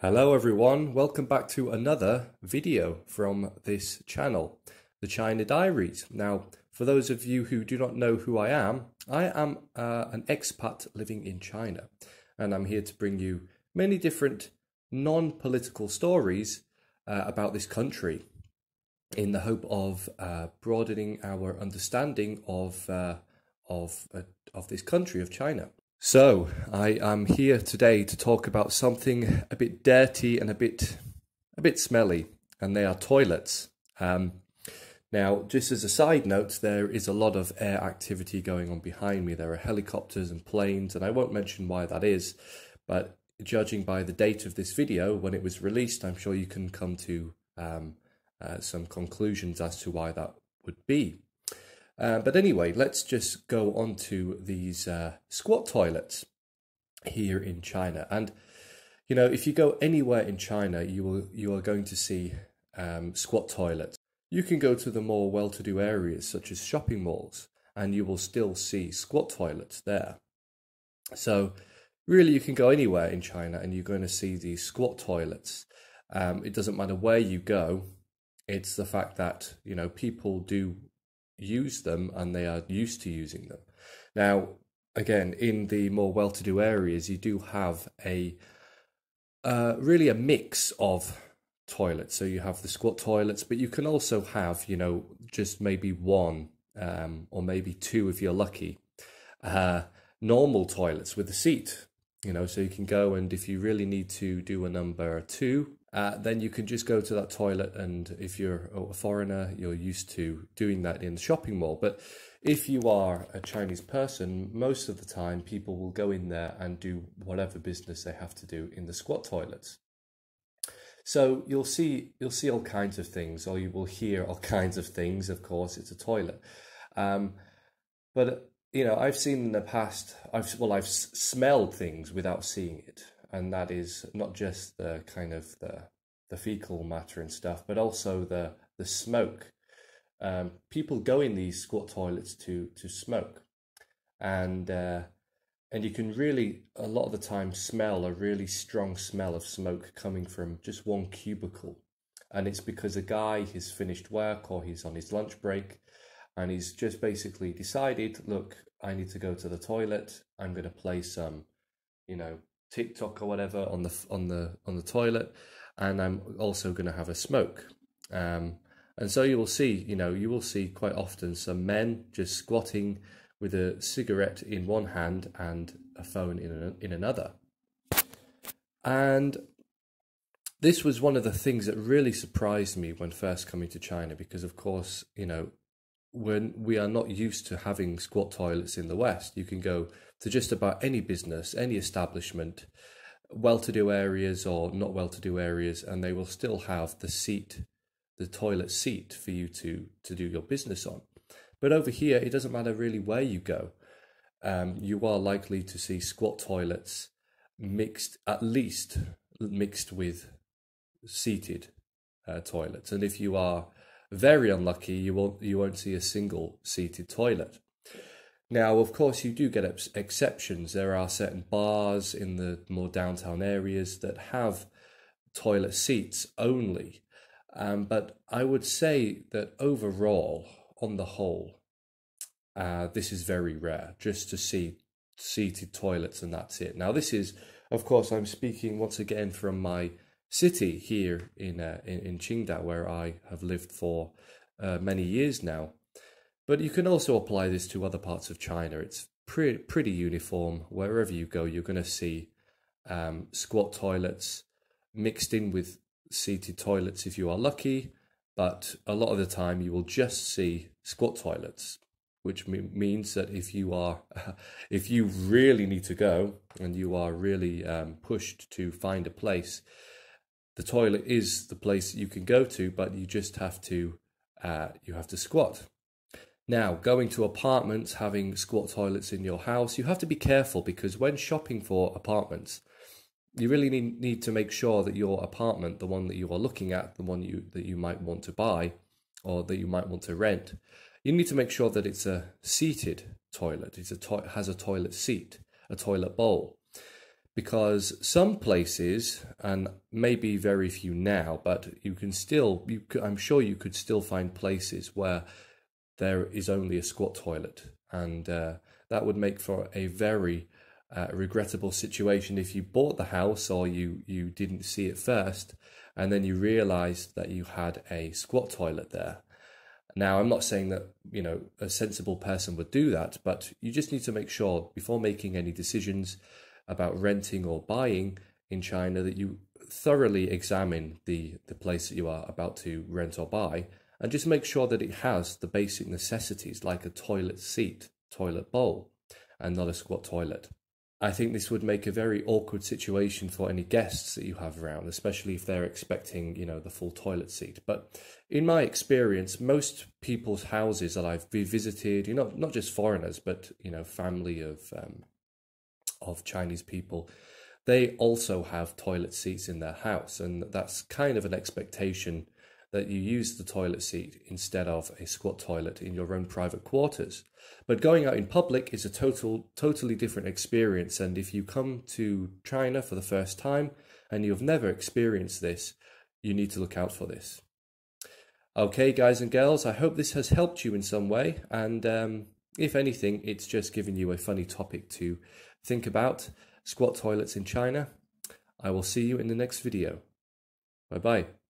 Hello everyone, welcome back to another video from this channel, The China Diaries. Now, for those of you who do not know who I am an expat living in China, and I'm here to bring you many different non-political stories about this country in the hope of broadening our understanding of this country, of China. So, I am here today to talk about something a bit dirty and a bit smelly, and they are toilets. Now, just as a side note, there is a lot of air activity going on behind me. There are helicopters and planes, and I won't mention why that is, but judging by the date of this video, when it was released, I'm sure you can come to some conclusions as to why that would be. But anyway, let's just go on to these squat toilets here in China. And, you know, if you go anywhere in China, you are going to see squat toilets. You can go to the more well-to-do areas, such as shopping malls, and you will still see squat toilets there. So, really, you can go anywhere in China and you're going to see these squat toilets. It doesn't matter where you go. It's the fact that, you know, people do use them and they are used to using them. Now, again, in the more well-to-do areas, you do have really a mix of toilets. So you have the squat toilets, but you can also have, you know, just maybe one or maybe two if you're lucky, normal toilets with a seat, you know, so you can go, and if you really need to do a number two, then you can just go to that toilet, and if you're a foreigner, you're used to doing that in the shopping mall. But if you are a Chinese person, most of the time people will go in there and do whatever business they have to do in the squat toilets. So you'll see all kinds of things, or you will hear all kinds of things. Of course, it's a toilet, but you know, I've seen in the past, I've smelled things without seeing it. And that is not just the kind of the fecal matter and stuff, but also the smoke. People go in these squat toilets to smoke, and you can really, a lot of the time, smell a really strong smell of smoke coming from just one cubicle. And it's because a guy has finished work or he's on his lunch break, and he's just basically decided, look, I need to go to the toilet. I'm going to play some, you know, TikTok or whatever on the toilet, and I'm also going to have a smoke. And so you will see quite often some men just squatting with a cigarette in one hand and a phone in another. And this was one of the things that really surprised me when first coming to China, because of course, you know, when we are not used to having squat toilets in the West. You can go to just about any business, any establishment, well-to-do areas or not well-to-do areas, and they will still have the toilet seat for you to do your business on. But over here, it doesn't matter really where you go. You are likely to see squat toilets at least mixed with seated toilets. And if you are very unlucky, you won't see a single seated toilet. Now, of course, you do get exceptions. There are certain bars in the more downtown areas that have toilet seats only. But I would say that overall, on the whole, this is very rare, just to see seated toilets and that's it. Now, this is, of course, I'm speaking once again from my city here in Qingdao, where I have lived for many years now. But you can also apply this to other parts of China. It's pretty uniform. Wherever you go, you're going to see squat toilets mixed in with seated toilets if you are lucky. But a lot of the time, you will just see squat toilets, which means that if you really need to go and you are really pushed to find a place, the toilet is the place you can go to, but you just have to squat. Now, going to apartments, having squat toilets in your house, you have to be careful, because when shopping for apartments, you really need to make sure that your apartment, the one that you are looking at, the one that you might want to buy or that you might want to rent, you need to make sure that it's a seated toilet. Has a toilet seat, a toilet bowl. because some places, and maybe very few now, but you can still, I'm sure you could still find places where there is only a squat toilet, and that would make for a very regrettable situation if you bought the house or you didn't see it first, and then you realized that you had a squat toilet there. Now, I'm not saying that, you know, a sensible person would do that, but you just need to make sure before making any decisions about renting or buying in China that you thoroughly examine the place that you are about to rent or buy, and just make sure that it has the basic necessities like a toilet seat, toilet bowl, and not a squat toilet. I think this would make a very awkward situation for any guests that you have around, especially if they're expecting, you know, the full toilet seat. But in my experience, most people's houses that I've visited, you know, not just foreigners, but, you know, family of Chinese people, they also have toilet seats in their house, and that's kind of an expectation that you use the toilet seat instead of a squat toilet in your own private quarters. But going out in public is a totally different experience, and if you come to China for the first time and you've never experienced this, you need to look out for this. Okay, guys and girls, I hope this has helped you in some way, and if anything, it's just given you a funny topic to think about, squat toilets in China. I will see you in the next video. Bye-bye.